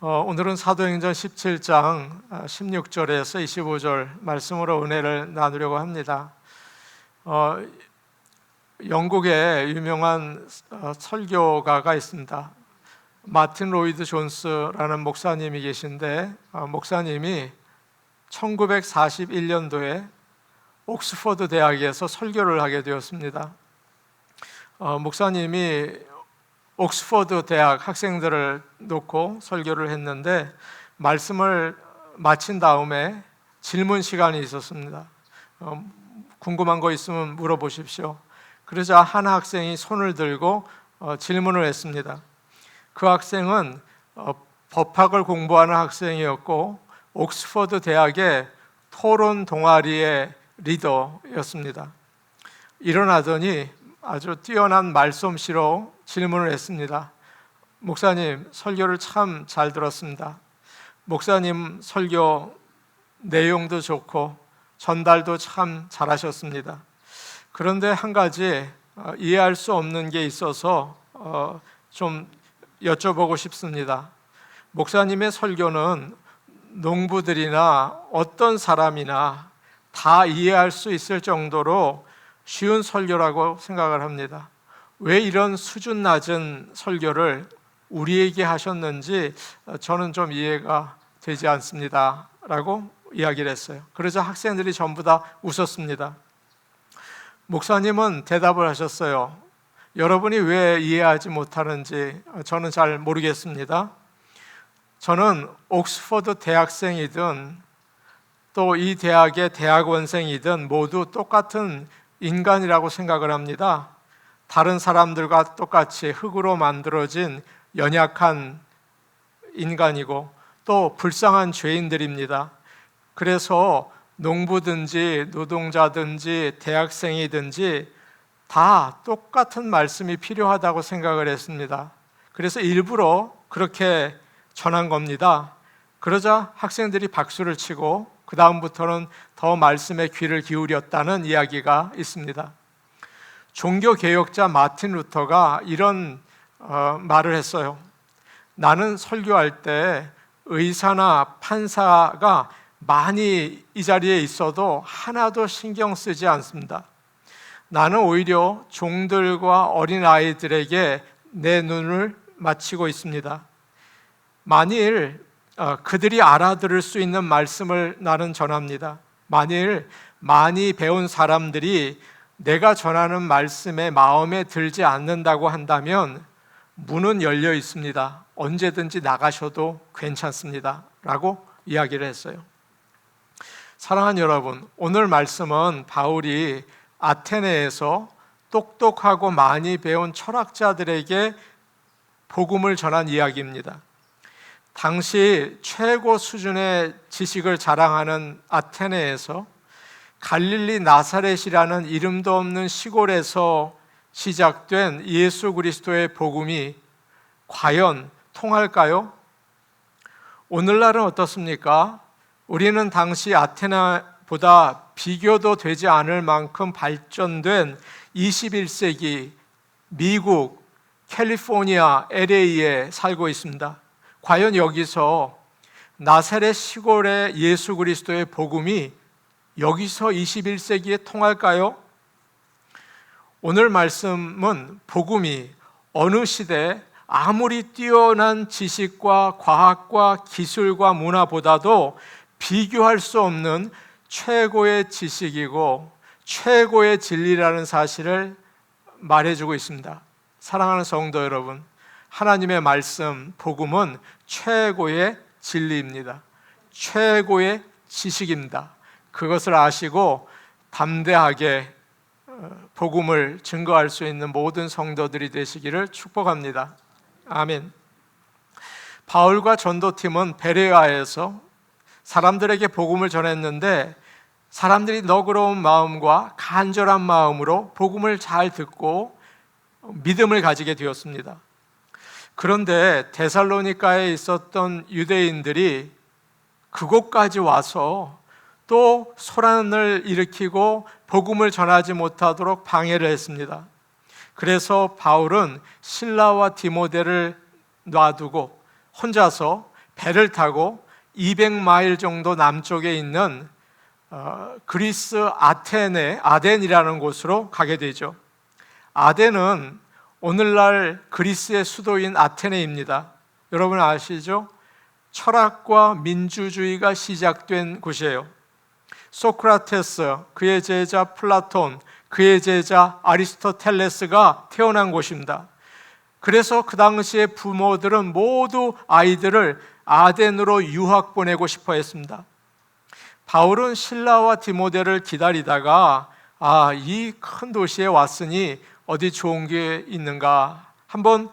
오늘은 사도행전 17장 16절에서 25절 말씀으로 은혜를 나누려고 합니다. 영국에 유명한 설교가가 있습니다. 마틴 로이드 존스라는 목사님이 계신데, 목사님이 1941년도에 옥스퍼드 대학에서 설교를 하게 되었습니다. 목사님이 옥스퍼드 대학 학생들을 놓고 설교를 했는데, 말씀을 마친 다음에 질문 시간이 있었습니다. 궁금한 거 있으면 물어보십시오. 그러자 한 학생이 손을 들고 질문을 했습니다. 그 학생은 법학을 공부하는 학생이었고 옥스퍼드 대학의 토론 동아리의 리더였습니다. 일어나더니 아주 뛰어난 말솜씨로 질문을 했습니다. 목사님, 설교를 참 잘 들었습니다. 목사님 설교 내용도 좋고 전달도 참 잘하셨습니다. 그런데 한 가지 이해할 수 없는 게 있어서 좀 여쭤보고 싶습니다. 목사님의 설교는 농부들이나 어떤 사람이나 다 이해할 수 있을 정도로 쉬운 설교라고 생각을 합니다. 왜 이런 수준 낮은 설교를 우리에게 하셨는지 저는 좀 이해가 되지 않습니다 라고 이야기를 했어요. 그러자 학생들이 전부 다 웃었습니다. 목사님은 대답을 하셨어요. 여러분이 왜 이해하지 못하는지 저는 잘 모르겠습니다. 저는 옥스퍼드 대학생이든 또 이 대학의 대학원생이든 모두 똑같은 인간이라고 생각을 합니다. 다른 사람들과 똑같이 흙으로 만들어진 연약한 인간이고 또 불쌍한 죄인들입니다. 그래서 농부든지 노동자든지 대학생이든지 다 똑같은 말씀이 필요하다고 생각을 했습니다. 그래서 일부러 그렇게 전한 겁니다. 그러자 학생들이 박수를 치고 그 다음부터는 더 말씀에 귀를 기울였다는 이야기가 있습니다. 종교개혁자 마틴 루터가 이런 말을 했어요. 나는 설교할 때 의사나 판사가 많이 이 자리에 있어도 하나도 신경 쓰지 않습니다. 나는 오히려 종들과 어린아이들에게 내 눈을 맞추고 있습니다. 만일 그들이 알아들을 수 있는 말씀을 나는 전합니다. 만일 많이 배운 사람들이 내가 전하는 말씀에 마음에 들지 않는다고 한다면 문은 열려 있습니다. 언제든지 나가셔도 괜찮습니다 라고 이야기를 했어요. 사랑하는 여러분, 오늘 말씀은 바울이 아테네에서 똑똑하고 많이 배운 철학자들에게 복음을 전한 이야기입니다. 당시 최고 수준의 지식을 자랑하는 아테네에서 갈릴리 나사렛이라는 이름도 없는 시골에서 시작된 예수 그리스도의 복음이 과연 통할까요? 오늘날은 어떻습니까? 우리는 당시 아테네보다 비교도 되지 않을 만큼 발전된 21세기 미국 캘리포니아 LA에 살고 있습니다. 과연 여기서 나사렛 시골의 예수 그리스도의 복음이 여기서 21세기에 통할까요? 오늘 말씀은 복음이 어느 시대 아무리 뛰어난 지식과 과학과 기술과 문화보다도 비교할 수 없는 최고의 지식이고 최고의 진리라는 사실을 말해주고 있습니다. 사랑하는 성도 여러분, 하나님의 말씀, 복음은 최고의 진리입니다. 최고의 지식입니다. 그것을 아시고 담대하게 복음을 증거할 수 있는 모든 성도들이 되시기를 축복합니다. 아멘. 바울과 전도팀은 베레아에서 사람들에게 복음을 전했는데 사람들이 너그러운 마음과 간절한 마음으로 복음을 잘 듣고 믿음을 가지게 되었습니다. 그런데 데살로니가에 있었던 유대인들이 그곳까지 와서 또 소란을 일으키고 복음을 전하지 못하도록 방해를 했습니다. 그래서 바울은 실라와 디모데를 놔두고 혼자서 배를 타고 200마일 정도 남쪽에 있는 그리스 아덴이라는 곳으로 가게 되죠. 아덴은 오늘날 그리스의 수도인 아테네입니다. 여러분 아시죠? 철학과 민주주의가 시작된 곳이에요. 소크라테스, 그의 제자 플라톤, 그의 제자 아리스토텔레스가 태어난 곳입니다. 그래서 그 당시에 부모들은 모두 아이들을 아덴으로 유학 보내고 싶어 했습니다. 바울은 실라와 디모데를 기다리다가 이 큰 도시에 왔으니 어디 좋은 게 있는가 한번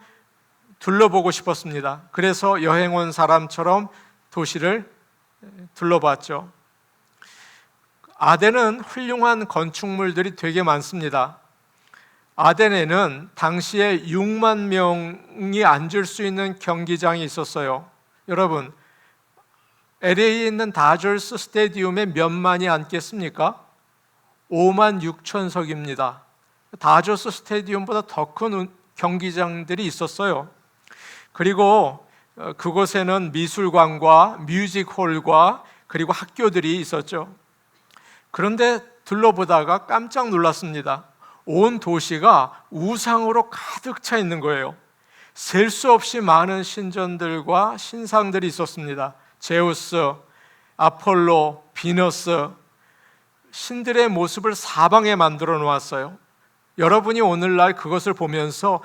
둘러보고 싶었습니다. 그래서 여행 온 사람처럼 도시를 둘러봤죠. 아덴은 훌륭한 건축물들이 되게 많습니다. 아덴에는 당시에 6만 명이 앉을 수 있는 경기장이 있었어요. 여러분, LA에 있는 다저스 스테디움에 몇만이 앉겠습니까? 5만 6천석입니다. 다저스 스테디움보다 더 큰 경기장들이 있었어요. 그리고 그곳에는 미술관과 뮤직홀과 그리고 학교들이 있었죠. 그런데 둘러보다가 깜짝 놀랐습니다. 온 도시가 우상으로 가득 차 있는 거예요. 셀 수 없이 많은 신전들과 신상들이 있었습니다. 제우스, 아폴로, 비너스, 신들의 모습을 사방에 만들어 놓았어요. 여러분이 오늘날 그것을 보면서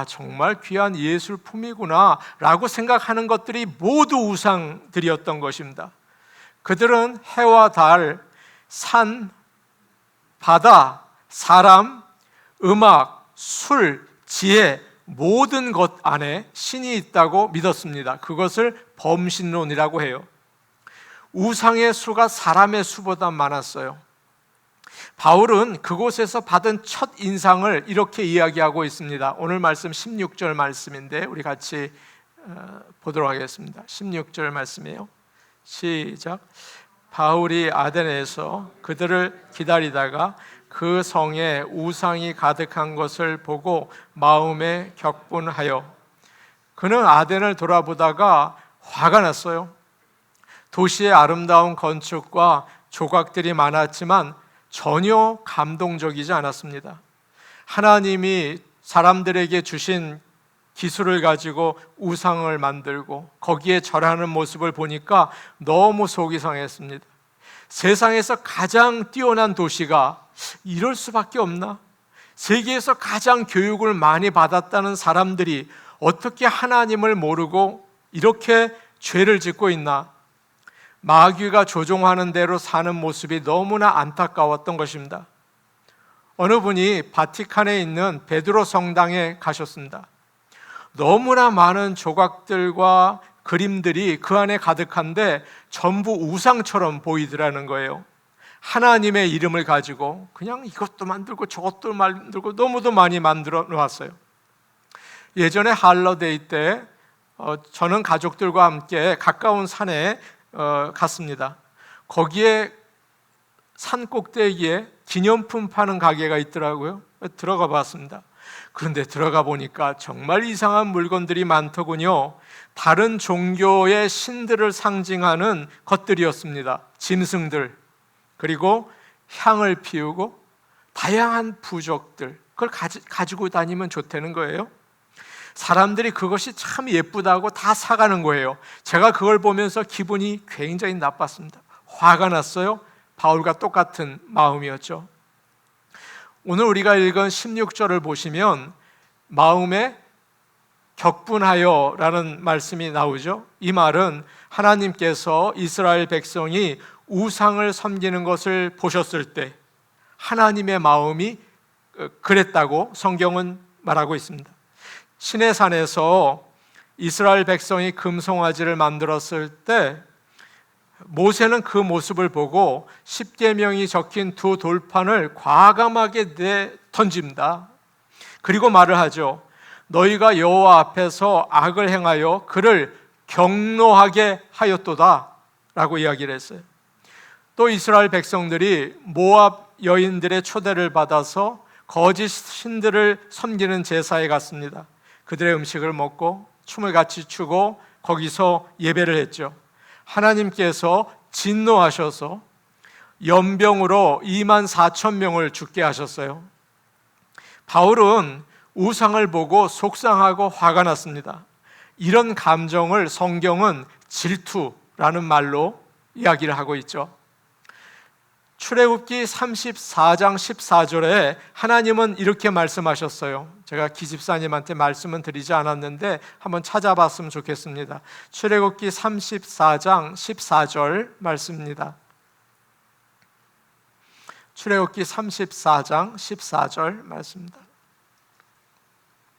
정말 귀한 예술품이구나 라고 생각하는 것들이 모두 우상들이었던 것입니다. 그들은 해와 달, 산, 바다, 사람, 음악, 술, 지혜 모든 것 안에 신이 있다고 믿었습니다. 그것을 범신론이라고 해요. 우상의 수가 사람의 수보다 많았어요. 바울은 그곳에서 받은 첫 인상을 이렇게 이야기하고 있습니다. 오늘 말씀 16절 말씀인데 우리 같이 보도록 하겠습니다. 16절 말씀이에요. 시작. 바울이 아덴에서 그들을 기다리다가 그 성에 우상이 가득한 것을 보고 마음에 격분하여 그는 아덴을 돌아보다가 화가 났어요. 도시의 아름다운 건축과 조각들이 많았지만 전혀 감동적이지 않았습니다. 하나님이 사람들에게 주신 기술을 가지고 우상을 만들고 거기에 절하는 모습을 보니까 너무 속이 상했습니다. 세상에서 가장 뛰어난 도시가 이럴 수밖에 없나? 세계에서 가장 교육을 많이 받았다는 사람들이 어떻게 하나님을 모르고 이렇게 죄를 짓고 있나? 마귀가 조종하는 대로 사는 모습이 너무나 안타까웠던 것입니다. 어느 분이 바티칸에 있는 베드로 성당에 가셨습니다. 너무나 많은 조각들과 그림들이 그 안에 가득한데 전부 우상처럼 보이더라는 거예요. 하나님의 이름을 가지고 그냥 이것도 만들고 저것도 만들고 너무도 많이 만들어 놓았어요. 예전에 할러데이 때 저는 가족들과 함께 가까운 산에 갔습니다. 거기에 산 꼭대기에 기념품 파는 가게가 있더라고요. 들어가 봤습니다. 그런데 들어가 보니까 정말 이상한 물건들이 많더군요. 다른 종교의 신들을 상징하는 것들이었습니다. 짐승들, 그리고 향을 피우고 다양한 부적들, 그걸 가지고 다니면 좋다는 거예요. 사람들이 그것이 참 예쁘다고 다 사가는 거예요. 제가 그걸 보면서 기분이 굉장히 나빴습니다. 화가 났어요. 바울과 똑같은 마음이었죠. 오늘 우리가 읽은 16절을 보시면 마음에 격분하여 라는 말씀이 나오죠. 이 말은 하나님께서 이스라엘 백성이 우상을 섬기는 것을 보셨을 때 하나님의 마음이 그랬다고 성경은 말하고 있습니다. 시내산에서 이스라엘 백성이 금송아지를 만들었을 때 모세는 그 모습을 보고 십계명이 적힌 두 돌판을 과감하게 던집니다. 그리고 말을 하죠. 너희가 여호와 앞에서 악을 행하여 그를 경노하게 하였도다 라고 이야기를 했어요. 또 이스라엘 백성들이 모압 여인들의 초대를 받아서 거짓 신들을 섬기는 제사에 갔습니다. 그들의 음식을 먹고 춤을 같이 추고 거기서 예배를 했죠. 하나님께서 진노하셔서 연병으로 24,000명을 죽게 하셨어요. 바울은 우상을 보고 속상하고 화가 났습니다. 이런 감정을 성경은 질투라는 말로 이야기를 하고 있죠. 출애굽기 34장 14절에 하나님은 이렇게 말씀하셨어요. 제가 기집사님한테 말씀은 드리지 않았는데 한번 찾아봤으면 좋겠습니다. 출애굽기 34장 14절 말씀입니다. 출애굽기 34장 14절 말씀입니다.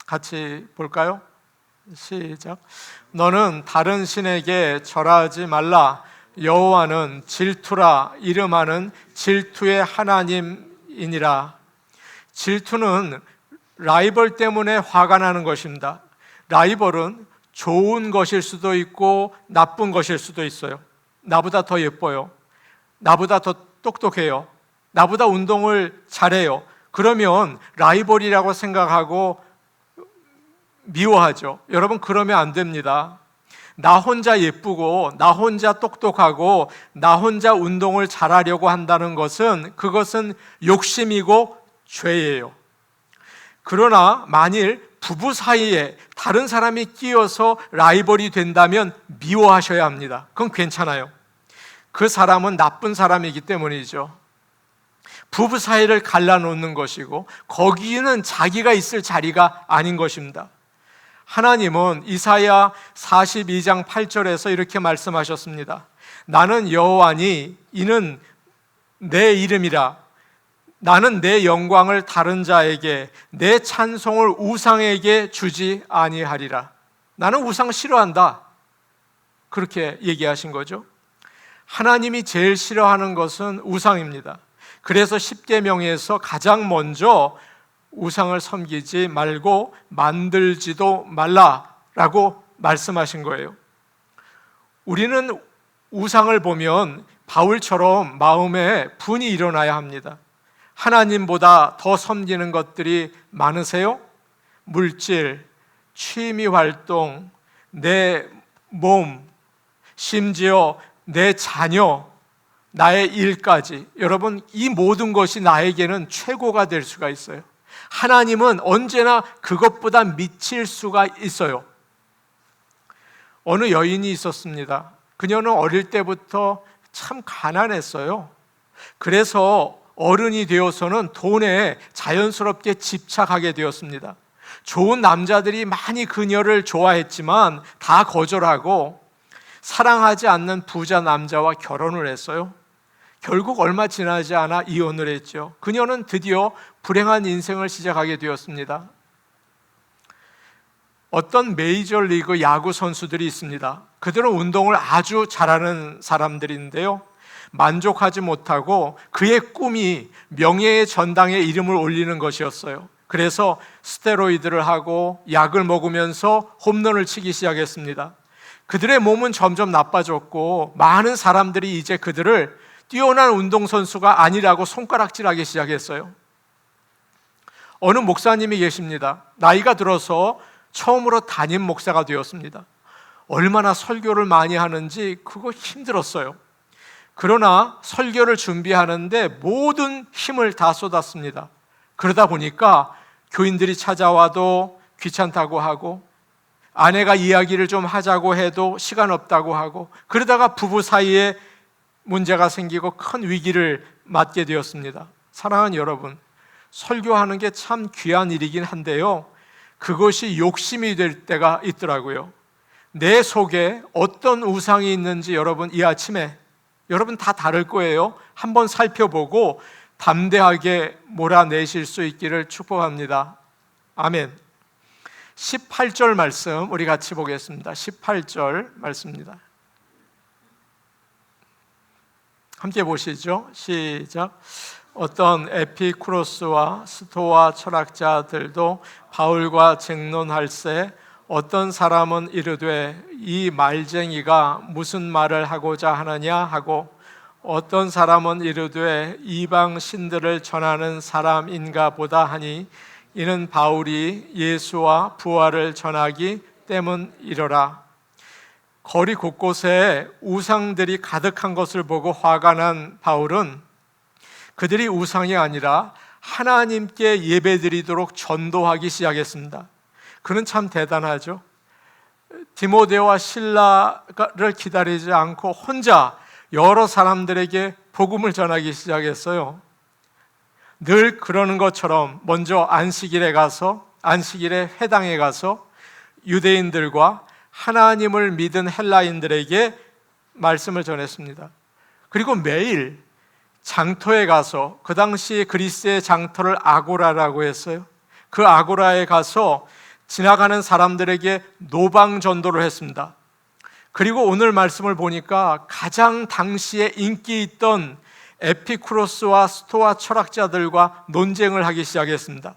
같이 볼까요? 시작. 너는 다른 신에게 절하지 말라. 여호와는 질투라 이름하는 질투의 하나님이니라. 질투는 라이벌 때문에 화가 나는 것입니다. 라이벌은 좋은 것일 수도 있고 나쁜 것일 수도 있어요. 나보다 더 예뻐요. 나보다 더 똑똑해요. 나보다 운동을 잘해요. 그러면 라이벌이라고 생각하고 미워하죠. 여러분, 그러면 안 됩니다. 나 혼자 예쁘고 나 혼자 똑똑하고 나 혼자 운동을 잘하려고 한다는 것은 그것은 욕심이고 죄예요. 그러나 만일 부부 사이에 다른 사람이 끼어서 라이벌이 된다면 미워하셔야 합니다. 그건 괜찮아요. 그 사람은 나쁜 사람이기 때문이죠. 부부 사이를 갈라놓는 것이고 거기는 자기가 있을 자리가 아닌 것입니다. 하나님은 이사야 42장 8절에서 이렇게 말씀하셨습니다. 나는 여호와니 이는 내 이름이라. 나는 내 영광을 다른 자에게 내 찬송을 우상에게 주지 아니하리라. 나는 우상 싫어한다. 그렇게 얘기하신 거죠. 하나님이 제일 싫어하는 것은 우상입니다. 그래서 십계명에서 가장 먼저 우상을 섬기지 말고 만들지도 말라라고 말씀하신 거예요. 우리는 우상을 보면 바울처럼 마음에 분이 일어나야 합니다. 하나님보다 더 섬기는 것들이 많으세요? 물질, 취미 활동, 내 몸, 심지어 내 자녀, 나의 일까지. 여러분, 이 모든 것이 나에게는 최고가 될 수가 있어요. 하나님은 언제나 그것보다 미칠 수가 있어요. 어느 여인이 있었습니다. 그녀는 어릴 때부터 참 가난했어요. 그래서 어른이 되어서는 돈에 자연스럽게 집착하게 되었습니다. 좋은 남자들이 많이 그녀를 좋아했지만 다 거절하고 사랑하지 않는 부자 남자와 결혼을 했어요. 결국 얼마 지나지 않아 이혼을 했죠. 그녀는 드디어 불행한 인생을 시작하게 되었습니다. 어떤 메이저리그 야구 선수들이 있습니다. 그들은 운동을 아주 잘하는 사람들인데요, 만족하지 못하고 그의 꿈이 명예의 전당에 이름을 올리는 것이었어요. 그래서 스테로이드를 하고 약을 먹으면서 홈런을 치기 시작했습니다. 그들의 몸은 점점 나빠졌고 많은 사람들이 이제 그들을 뛰어난 운동선수가 아니라고 손가락질하기 시작했어요. 어느 목사님이 계십니다. 나이가 들어서 처음으로 담임 목사가 되었습니다. 얼마나 설교를 많이 하는지 그거 힘들었어요. 그러나 설교를 준비하는데 모든 힘을 다 쏟았습니다. 그러다 보니까 교인들이 찾아와도 귀찮다고 하고, 아내가 이야기를 좀 하자고 해도 시간 없다고 하고, 그러다가 부부 사이에 문제가 생기고 큰 위기를 맞게 되었습니다. 사랑하는 여러분, 설교하는 게 참 귀한 일이긴 한데요, 그것이 욕심이 될 때가 있더라고요. 내 속에 어떤 우상이 있는지 여러분 이 아침에 여러분 다 다를 거예요. 한번 살펴보고 담대하게 몰아내실 수 있기를 축복합니다. 아멘. 18절 말씀 우리 같이 보겠습니다. 18절 말씀입니다. 함께 보시죠. 시작. 어떤 에피쿠로스와 스토아 철학자들도 바울과 쟁론할세 어떤 사람은 이르되 이 말쟁이가 무슨 말을 하고자 하느냐 하고, 어떤 사람은 이르되 이방 신들을 전하는 사람인가 보다 하니 이는 바울이 예수와 부활을 전하기 때문이로라. 거리 곳곳에 우상들이 가득한 것을 보고 화가 난 바울은 그들이 우상이 아니라 하나님께 예배드리도록 전도하기 시작했습니다. 그는 참 대단하죠. 디모데와 실라를 기다리지 않고 혼자 여러 사람들에게 복음을 전하기 시작했어요. 늘 그러는 것처럼 먼저 안식일에 회당에 가서 유대인들과 하나님을 믿은 헬라인들에게 말씀을 전했습니다. 그리고 매일 장터에 가서, 그 당시 그리스의 장터를 아고라라고 했어요. 그 아고라에 가서 지나가는 사람들에게 노방 전도를 했습니다. 그리고 오늘 말씀을 보니까 가장 당시에 인기 있던 에피쿠로스와 스토아 철학자들과 논쟁을 하기 시작했습니다.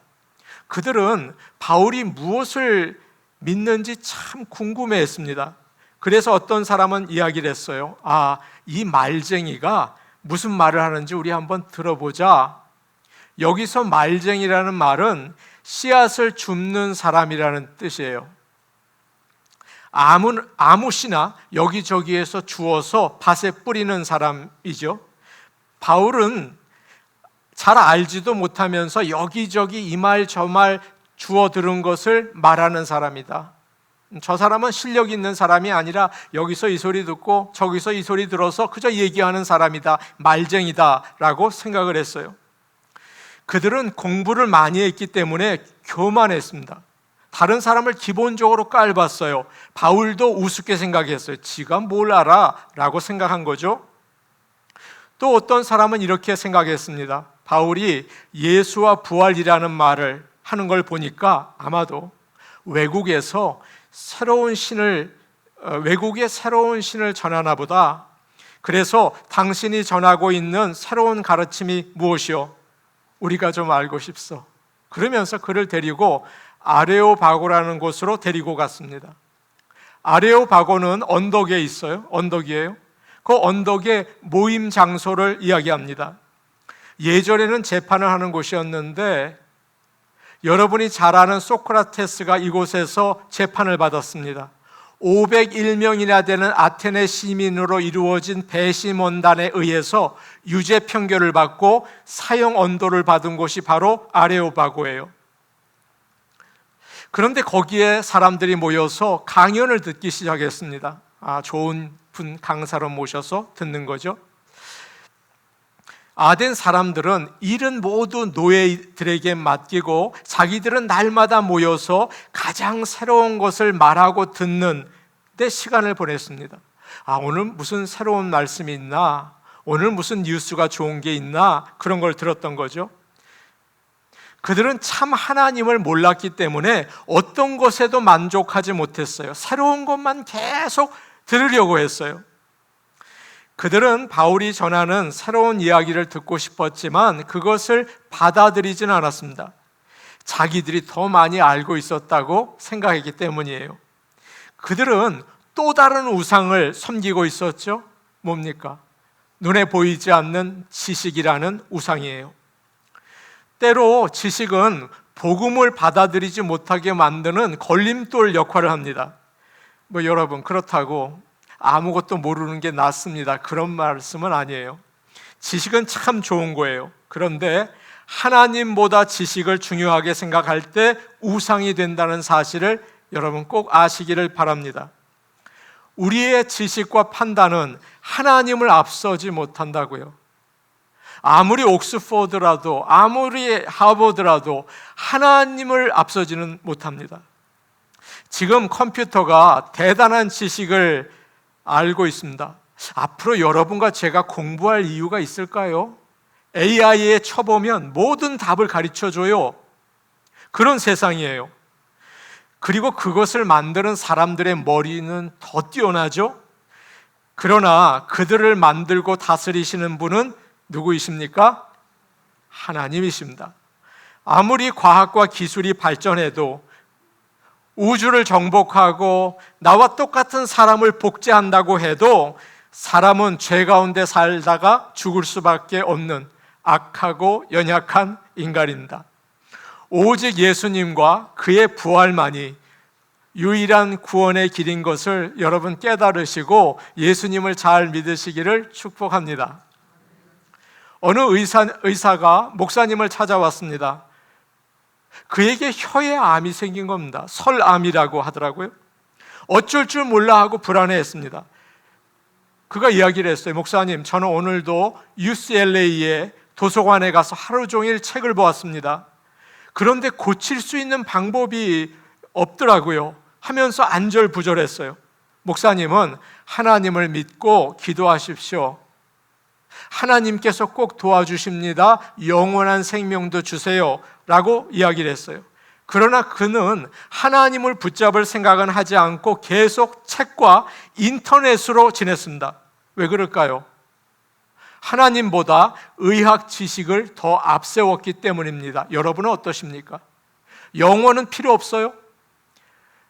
그들은 바울이 무엇을 믿는지 참 궁금해했습니다. 그래서 어떤 사람은 이야기를 했어요. 이 말쟁이가 무슨 말을 하는지 우리 한번 들어보자. 여기서 말쟁이라는 말은 씨앗을 줍는 사람이라는 뜻이에요. 아무시나 여기저기에서 주워서 밭에 뿌리는 사람이죠. 바울은 잘 알지도 못하면서 여기저기 이 말 저 말 주워 들은 것을 말하는 사람이다. 저 사람은 실력 있는 사람이 아니라 여기서 이 소리 듣고 저기서 이 소리 들어서 그저 얘기하는 사람이다, 말쟁이다 라고 생각을 했어요. 그들은 공부를 많이 했기 때문에 교만했습니다. 다른 사람을 기본적으로 깔봤어요. 바울도 우습게 생각했어요. 지가 뭘 알아? 라고 생각한 거죠. 또 어떤 사람은 이렇게 생각했습니다. 바울이 예수와 부활이라는 말을 하는 걸 보니까 아마도 외국의 새로운 신을 전하나 보다. 그래서 당신이 전하고 있는 새로운 가르침이 무엇이요? 우리가 좀 알고 싶소. 그러면서 그를 데리고 아레오바고라는 곳으로 데리고 갔습니다. 아레오바고는 언덕에 있어요. 언덕이에요. 그 언덕의 모임 장소를 이야기합니다. 예전에는 재판을 하는 곳이었는데 여러분이 잘 아는 소크라테스가 이곳에서 재판을 받았습니다. 501명이나 되는 아테네 시민으로 이루어진 배심원단에 의해서 유죄 판결을 받고 사형 언도를 받은 곳이 바로 아레오바고예요. 그런데 거기에 사람들이 모여서 강연을 듣기 시작했습니다. 좋은 분 강사로 모셔서 듣는 거죠. 아덴 사람들은 일은 모두 노예들에게 맡기고 자기들은 날마다 모여서 가장 새로운 것을 말하고 듣는 데 시간을 보냈습니다. 오늘 무슨 새로운 말씀이 있나? 오늘 무슨 뉴스가 좋은 게 있나? 그런 걸 들었던 거죠. 그들은 참 하나님을 몰랐기 때문에 어떤 것에도 만족하지 못했어요. 새로운 것만 계속 들으려고 했어요. 그들은 바울이 전하는 새로운 이야기를 듣고 싶었지만 그것을 받아들이지는 않았습니다. 자기들이 더 많이 알고 있었다고 생각했기 때문이에요. 그들은 또 다른 우상을 섬기고 있었죠. 뭡니까? 눈에 보이지 않는 지식이라는 우상이에요. 때로 지식은 복음을 받아들이지 못하게 만드는 걸림돌 역할을 합니다. 여러분, 그렇다고 아무것도 모르는 게 낫습니다, 그런 말씀은 아니에요. 지식은 참 좋은 거예요. 그런데 하나님보다 지식을 중요하게 생각할 때 우상이 된다는 사실을 여러분 꼭 아시기를 바랍니다. 우리의 지식과 판단은 하나님을 앞서지 못한다고요. 아무리 옥스포드라도 아무리 하버드라도 하나님을 앞서지는 못합니다. 지금 컴퓨터가 대단한 지식을 알고 있습니다. 앞으로 여러분과 제가 공부할 이유가 있을까요? AI에 쳐보면 모든 답을 가르쳐줘요. 그런 세상이에요. 그리고 그것을 만드는 사람들의 머리는 더 뛰어나죠? 그러나 그들을 만들고 다스리시는 분은 누구이십니까? 하나님이십니다. 아무리 과학과 기술이 발전해도 우주를 정복하고 나와 똑같은 사람을 복제한다고 해도 사람은 죄 가운데 살다가 죽을 수밖에 없는 악하고 연약한 인간입니다. 오직 예수님과 그의 부활만이 유일한 구원의 길인 것을 여러분 깨달으시고 예수님을 잘 믿으시기를 축복합니다. 어느 의사가 목사님을 찾아왔습니다. 그에게 혀에 암이 생긴 겁니다. 설암이라고 하더라고요. 어쩔 줄 몰라 하고 불안해했습니다. 그가 이야기를 했어요. 목사님, 저는 오늘도 UCLA에 도서관에 가서 하루 종일 책을 보았습니다. 그런데 고칠 수 있는 방법이 없더라고요 하면서 안절부절했어요. 목사님은 하나님을 믿고 기도하십시오. 하나님께서 꼭 도와주십니다. 영원한 생명도 주세요 라고 이야기를 했어요. 그러나 그는 하나님을 붙잡을 생각은 하지 않고 계속 책과 인터넷으로 지냈습니다. 왜 그럴까요? 하나님보다 의학 지식을 더 앞세웠기 때문입니다. 여러분은 어떠십니까? 영어는 필요 없어요?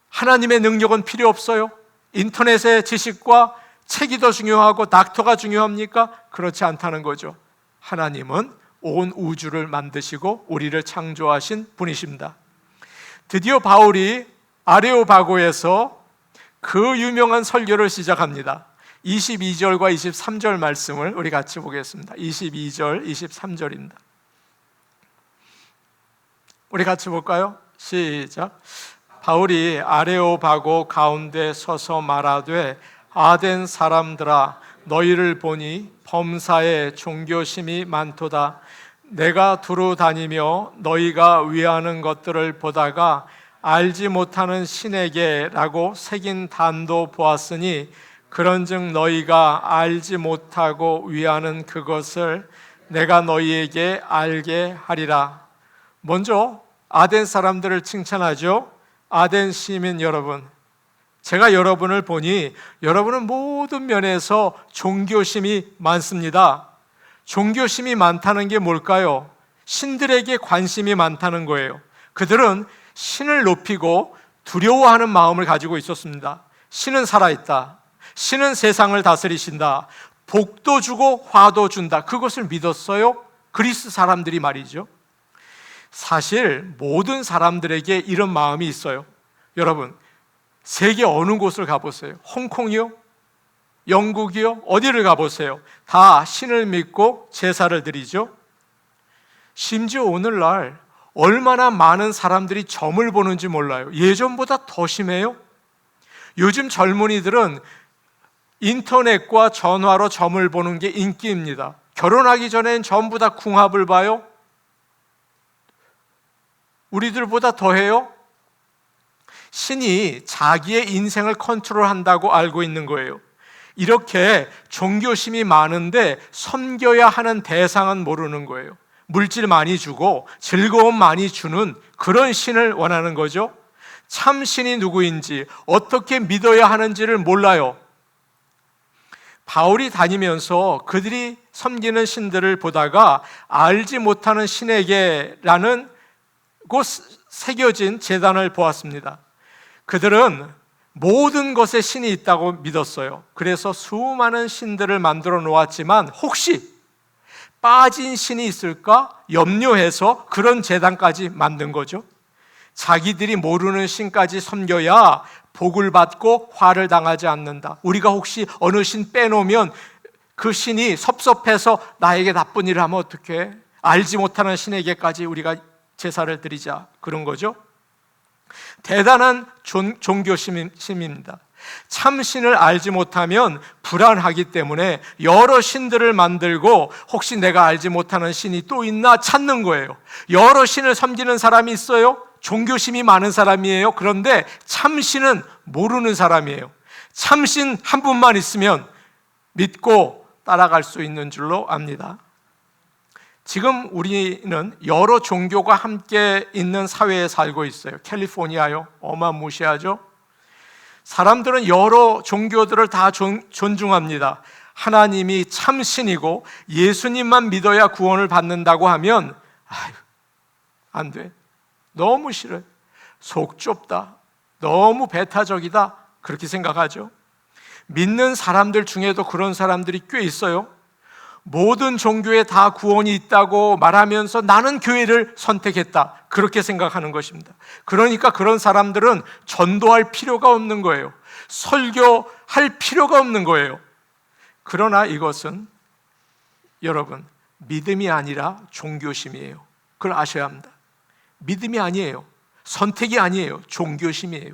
하나님의 능력은 필요 없어요? 인터넷의 지식과 책이 더 중요하고 닥터가 중요합니까? 그렇지 않다는 거죠. 하나님은 온 우주를 만드시고 우리를 창조하신 분이십니다. 드디어 바울이 아레오바고에서 그 유명한 설교를 시작합니다. 22절과 23절 말씀을 우리 같이 보겠습니다. 22절, 23절입니다. 우리 같이 볼까요? 시작. 바울이 아레오바고 가운데 서서 말하되 아덴 사람들아 너희를 보니 범사에 종교심이 많도다. 내가 두루 다니며 너희가 위하는 것들을 보다가 알지 못하는 신에게라고 새긴 단도 보았으니 그런즉 너희가 알지 못하고 위하는 그것을 내가 너희에게 알게 하리라. 먼저 아덴 사람들을 칭찬하죠. 아덴 시민 여러분, 제가 여러분을 보니 여러분은 모든 면에서 종교심이 많습니다. 종교심이 많다는 게 뭘까요? 신들에게 관심이 많다는 거예요. 그들은 신을 높이고 두려워하는 마음을 가지고 있었습니다. 신은 살아있다. 신은 세상을 다스리신다. 복도 주고 화도 준다. 그것을 믿었어요? 그리스 사람들이 말이죠. 사실 모든 사람들에게 이런 마음이 있어요. 여러분, 세계 어느 곳을 가보세요. 홍콩이요? 영국이요? 어디를 가보세요. 다 신을 믿고 제사를 드리죠. 심지어 오늘날 얼마나 많은 사람들이 점을 보는지 몰라요. 예전보다 더 심해요. 요즘 젊은이들은 인터넷과 전화로 점을 보는 게 인기입니다. 결혼하기 전엔 전부 다 궁합을 봐요. 우리들보다 더 해요. 신이 자기의 인생을 컨트롤한다고 알고 있는 거예요. 이렇게 종교심이 많은데 섬겨야 하는 대상은 모르는 거예요. 물질 많이 주고 즐거움 많이 주는 그런 신을 원하는 거죠. 참 신이 누구인지 어떻게 믿어야 하는지를 몰라요. 바울이 다니면서 그들이 섬기는 신들을 보다가 알지 못하는 신에게라는 곳 새겨진 제단을 보았습니다. 그들은 모든 것에 신이 있다고 믿었어요. 그래서 수많은 신들을 만들어 놓았지만 혹시 빠진 신이 있을까 염려해서 그런 제단까지 만든 거죠. 자기들이 모르는 신까지 섬겨야 복을 받고 화를 당하지 않는다. 우리가 혹시 어느 신 빼놓으면 그 신이 섭섭해서 나에게 나쁜 일을 하면 어떡해? 알지 못하는 신에게까지 우리가 제사를 드리자, 그런 거죠. 대단한 종교심입니다. 참신을 알지 못하면 불안하기 때문에 여러 신들을 만들고 혹시 내가 알지 못하는 신이 또 있나 찾는 거예요. 여러 신을 섬기는 사람이 있어요. 종교심이 많은 사람이에요. 그런데 참신은 모르는 사람이에요. 참신 한 분만 있으면 믿고 따라갈 수 있는 줄로 압니다. 지금 우리는 여러 종교가 함께 있는 사회에 살고 있어요. 캘리포니아요. 어마무시하죠. 사람들은 여러 종교들을 다 존중합니다. 하나님이 참신이고 예수님만 믿어야 구원을 받는다고 하면 안 돼. 너무 싫어요. 속 좁다. 너무 배타적이다. 그렇게 생각하죠. 믿는 사람들 중에도 그런 사람들이 꽤 있어요. 모든 종교에 다 구원이 있다고 말하면서 나는 교회를 선택했다, 그렇게 생각하는 것입니다. 그러니까 그런 사람들은 전도할 필요가 없는 거예요. 설교할 필요가 없는 거예요. 그러나 이것은 여러분, 믿음이 아니라 종교심이에요. 그걸 아셔야 합니다. 믿음이 아니에요. 선택이 아니에요. 종교심이에요.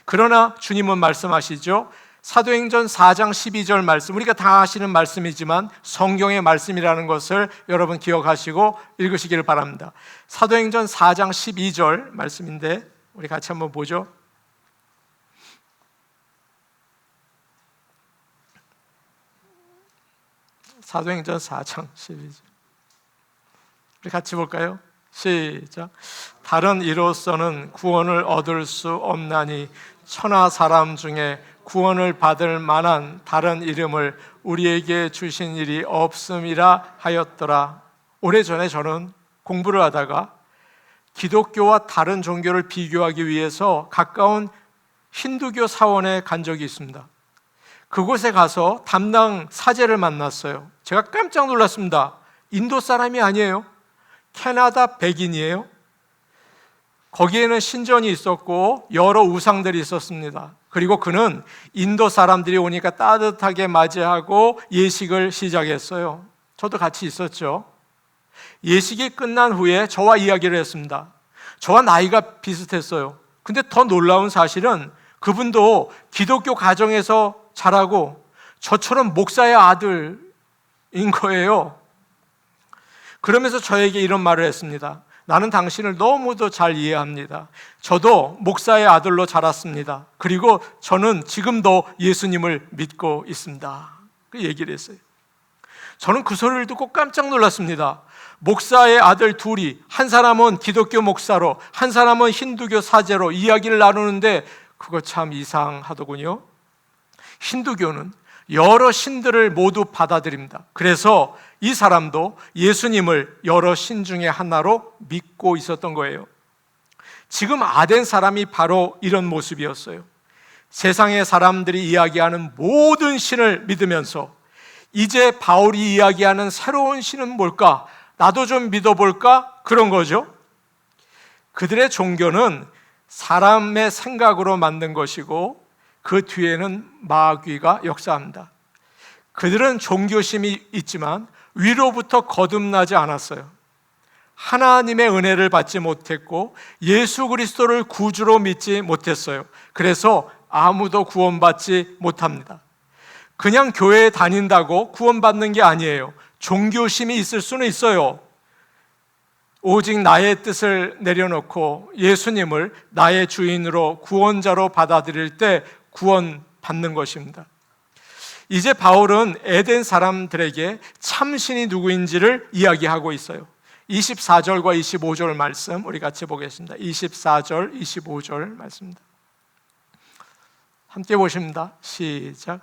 그러나 주님은 말씀하시죠. 사도행전 4장 12절 말씀, 우리가 다 아시는 말씀이지만 성경의 말씀이라는 것을 여러분 기억하시고 읽으시기를 바랍니다. 사도행전 4장 12절 말씀인데 우리 같이 한번 보죠. 사도행전 4장 12절 우리 같이 볼까요? 시작. 다른 이로서는 구원을 얻을 수 없나니 천하 사람 중에 구원을 받을 만한 다른 이름을 우리에게 주신 일이 없음이라 하였더라. 오래전에 저는 공부를 하다가 기독교와 다른 종교를 비교하기 위해서 가까운 힌두교 사원에 간 적이 있습니다. 그곳에 가서 담당 사제를 만났어요. 제가 깜짝 놀랐습니다. 인도 사람이 아니에요. 캐나다 백인이에요. 거기에는 신전이 있었고 여러 우상들이 있었습니다. 그리고 그는 인도 사람들이 오니까 따뜻하게 맞이하고 예식을 시작했어요. 저도 같이 있었죠. 예식이 끝난 후에 저와 이야기를 했습니다. 저와 나이가 비슷했어요. 근데 더 놀라운 사실은 그분도 기독교 가정에서 자라고 저처럼 목사의 아들인 거예요. 그러면서 저에게 이런 말을 했습니다. 나는 당신을 너무도 잘 이해합니다. 저도 목사의 아들로 자랐습니다. 그리고 저는 지금도 예수님을 믿고 있습니다. 그 얘기를 했어요. 저는 그 소리를 듣고 깜짝 놀랐습니다. 목사의 아들 둘이, 한 사람은 기독교 목사로, 한 사람은 힌두교 사제로 이야기를 나누는데 그거 참 이상하더군요. 힌두교는 여러 신들을 모두 받아들입니다. 그래서 이 사람도 예수님을 여러 신 중에 하나로 믿고 있었던 거예요. 지금 아덴 사람이 바로 이런 모습이었어요. 세상의 사람들이 이야기하는 모든 신을 믿으면서 이제 바울이 이야기하는 새로운 신은 뭘까? 나도 좀 믿어볼까? 그런 거죠. 그들의 종교는 사람의 생각으로 만든 것이고 그 뒤에는 마귀가 역사합니다. 그들은 종교심이 있지만 위로부터 거듭나지 않았어요. 하나님의 은혜를 받지 못했고 예수 그리스도를 구주로 믿지 못했어요. 그래서 아무도 구원받지 못합니다. 그냥 교회에 다닌다고 구원받는 게 아니에요. 종교심이 있을 수는 있어요. 오직 나의 뜻을 내려놓고 예수님을 나의 주인으로 구원자로 받아들일 때 구원받는 것입니다. 이제 바울은 에덴 사람들에게 참신이 누구인지를 이야기하고 있어요. 24절과 25절 말씀 우리 같이 보겠습니다. 24절, 25절 말씀입니다. 함께 보십니다. 시작.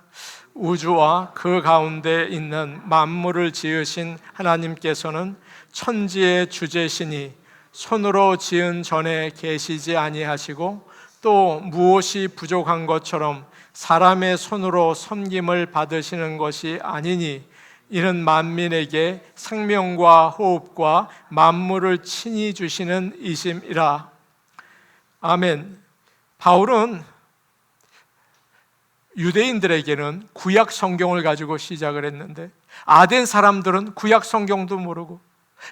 우주와 그 가운데 있는 만물을 지으신 하나님께서는 천지의 주제시니 손으로 지은 전에 계시지 아니하시고 또 무엇이 부족한 것처럼 사람의 손으로 섬김을 받으시는 것이 아니니 이는 만민에게 생명과 호흡과 만물을 친히 주시는 이심이라. 아멘. 바울은 유대인들에게는 구약 성경을 가지고 시작을 했는데 아덴 사람들은 구약 성경도 모르고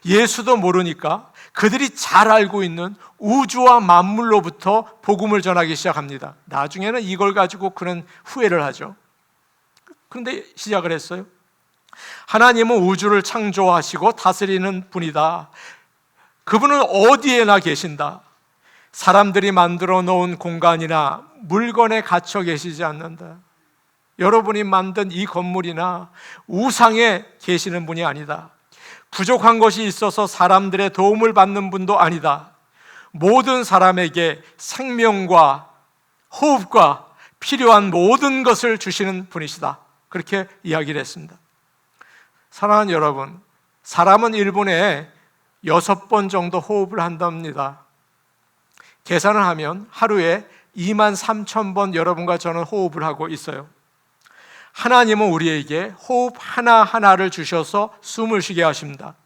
예수도 모르니까 그들이 잘 알고 있는 우주와 만물로부터 복음을 전하기 시작합니다. 나중에는 이걸 가지고 그는 후회를 하죠. 그런데 시작을 했어요. 하나님은 우주를 창조하시고 다스리는 분이다. 그분은 어디에나 계신다. 사람들이 만들어 놓은 공간이나 물건에 갇혀 계시지 않는다. 여러분이 만든 이 건물이나 우상에 계시는 분이 아니다. 부족한 것이 있어서 사람들의 도움을 받는 분도 아니다. 모든 사람에게 생명과 호흡과 필요한 모든 것을 주시는 분이시다. 그렇게 이야기를 했습니다. 사랑하는 여러분, 사람은 1분에 6번 정도 호흡을 한답니다. 계산을 하면 하루에 23,000번 여러분과 저는 호흡을 하고 있어요. 하나님은 우리에게 호흡 하나하나를 주셔서 숨을 쉬게 하십니다.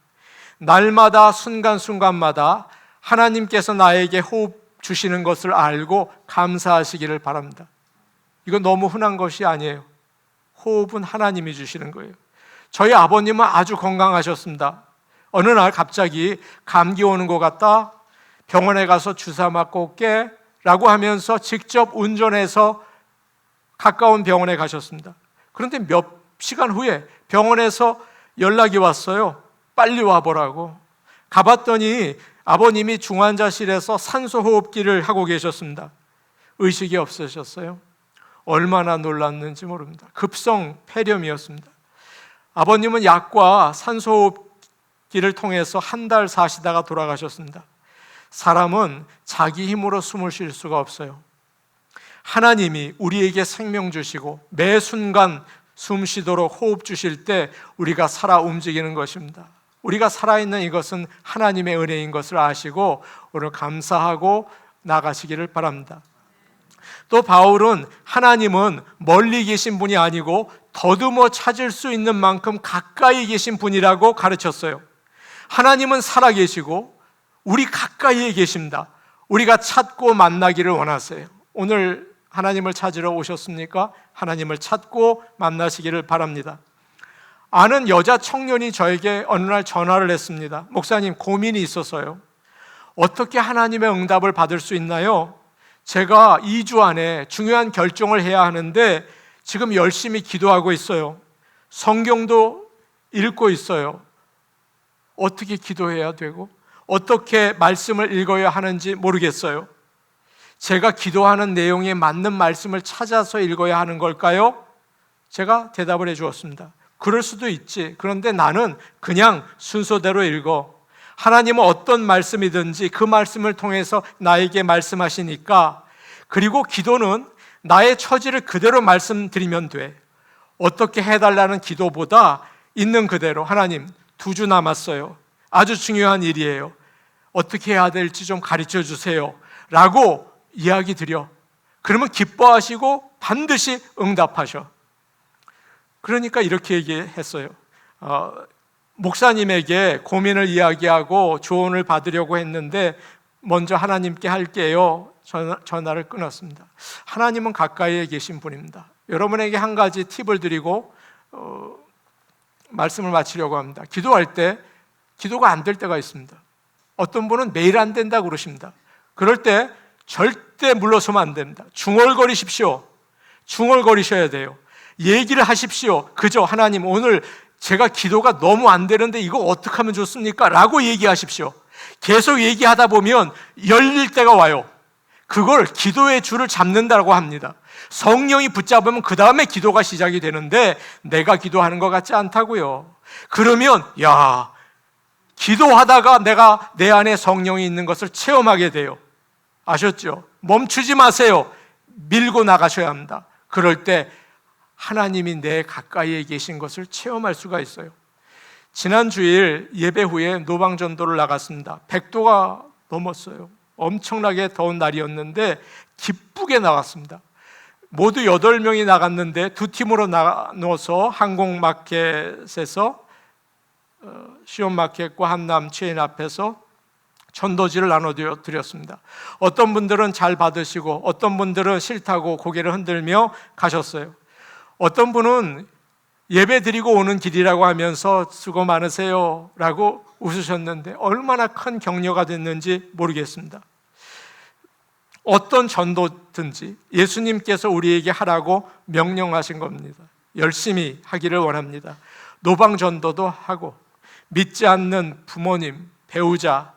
날마다 순간순간마다 하나님께서 나에게 호흡 주시는 것을 알고 감사하시기를 바랍니다. 이건 너무 흔한 것이 아니에요. 호흡은 하나님이 주시는 거예요. 저희 아버님은 아주 건강하셨습니다. 어느 날 갑자기 감기 오는 것 같다, 병원에 가서 주사 맞고 올게 라고 하면서 직접 운전해서 가까운 병원에 가셨습니다. 그런데 몇 시간 후에 병원에서 연락이 왔어요. 빨리 와보라고. 가봤더니 아버님이 중환자실에서 산소호흡기를 하고 계셨습니다. 의식이 없으셨어요. 얼마나 놀랐는지 모릅니다. 급성 폐렴이었습니다. 아버님은 약과 산소호흡기를 통해서 한 달 사시다가 돌아가셨습니다. 사람은 자기 힘으로 숨을 쉴 수가 없어요. 하나님이 우리에게 생명 주시고 매 순간 숨 쉬도록 호흡 주실 때 우리가 살아 움직이는 것입니다. 우리가 살아있는 이것은 하나님의 은혜인 것을 아시고 오늘 감사하고 나가시기를 바랍니다. 또 바울은 하나님은 멀리 계신 분이 아니고 더듬어 찾을 수 있는 만큼 가까이 계신 분이라고 가르쳤어요. 하나님은 살아계시고 우리 가까이에 계십니다. 우리가 찾고 만나기를 원하세요. 오늘 하나님을 찾으러 오셨습니까? 하나님을 찾고 만나시기를 바랍니다. 아는 여자 청년이 저에게 어느 날 전화를 했습니다. 목사님, 고민이 있어서요. 어떻게 하나님의 응답을 받을 수 있나요? 제가 2주 안에 중요한 결정을 해야 하는데 지금 열심히 기도하고 있어요. 성경도 읽고 있어요. 어떻게 기도해야 되고 어떻게 말씀을 읽어야 하는지 모르겠어요. 제가 기도하는 내용에 맞는 말씀을 찾아서 읽어야 하는 걸까요? 제가 대답을 해 주었습니다. 그럴 수도 있지. 그런데 나는 그냥 순서대로 읽어. 하나님은 어떤 말씀이든지 그 말씀을 통해서 나에게 말씀하시니까, 그리고 기도는 나의 처지를 그대로 말씀드리면 돼. 어떻게 해달라는 기도보다 있는 그대로, 하나님 2주 남았어요. 아주 중요한 일이에요. 어떻게 해야 될지 좀 가르쳐 주세요 라고 이야기 드려. 그러면 기뻐하시고 반드시 응답하셔. 그러니까 이렇게 얘기했어요. 목사님에게 고민을 이야기하고 조언을 받으려고 했는데 먼저 하나님께 할게요. 전화를 끊었습니다. 하나님은 가까이에 계신 분입니다. 여러분에게 한 가지 팁을 드리고 말씀을 마치려고 합니다. 기도할 때 기도가 안 될 때가 있습니다. 어떤 분은 매일 안 된다고 그러십니다. 그럴 때 절대 물러서면 안 됩니다. 중얼거리십시오. 중얼거리셔야 돼요. 얘기를 하십시오. 그저 하나님, 오늘 제가 기도가 너무 안 되는데 이거 어떻게 하면 좋습니까? 라고 얘기하십시오. 계속 얘기하다 보면 열릴 때가 와요. 그걸 기도의 줄을 잡는다고 합니다. 성령이 붙잡으면 그 다음에 기도가 시작이 되는데 내가 기도하는 것 같지 않다고요. 그러면 기도하다가 내가 내 안에 성령이 있는 것을 체험하게 돼요. 아셨죠? 멈추지 마세요. 밀고 나가셔야 합니다. 그럴 때 하나님이 내 가까이에 계신 것을 체험할 수가 있어요. 지난 주일 예배 후에 노방전도를 나갔습니다. 100도가 넘었어요. 엄청나게 더운 날이었는데 기쁘게 나갔습니다. 모두 8명이 나갔는데 2팀으로 나눠서 항공마켓에서 시온마켓과 한남 체인 앞에서 전도지를 나눠드렸습니다. 어떤 분들은 잘 받으시고 어떤 분들은 싫다고 고개를 흔들며 가셨어요. 어떤 분은 예배 드리고 오는 길이라고 하면서 수고 많으세요 라고 웃으셨는데 얼마나 큰 격려가 됐는지 모르겠습니다. 어떤 전도든지 예수님께서 우리에게 하라고 명령하신 겁니다. 열심히 하기를 원합니다. 노방전도도 하고 믿지 않는 부모님, 배우자,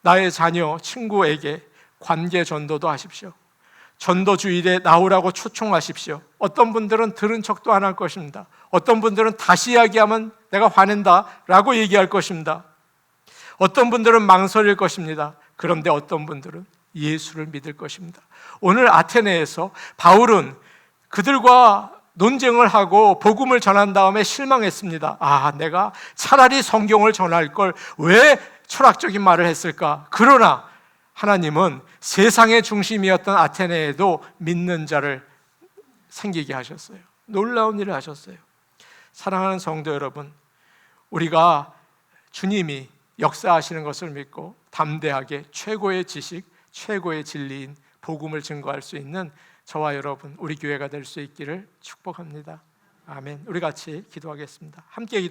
나의 자녀, 친구에게 관계 전도도 하십시오. 전도 주일에 나오라고 초청하십시오. 어떤 분들은 들은 척도 안 할 것입니다. 어떤 분들은 다시 이야기하면 내가 화낸다 라고 얘기할 것입니다. 어떤 분들은 망설일 것입니다. 그런데 어떤 분들은 예수를 믿을 것입니다. 오늘 아테네에서 바울은 그들과 논쟁을 하고 복음을 전한 다음에 실망했습니다. 내가 차라리 성경을 전할 걸 왜 철학적인 말을 했을까? 그러나 하나님은 세상의 중심이었던 아테네에도 믿는 자를 생기게 하셨어요. 놀라운 일을 하셨어요. 사랑하는 성도 여러분, 우리가 주님이 역사하시는 것을 믿고 담대하게 최고의 지식, 최고의 진리인 복음을 증거할 수 있는 저와 여러분, 우리 교회가 될 수 있기를 축복합니다. 아멘. 우리 같이 기도하겠습니다. 함께 기도.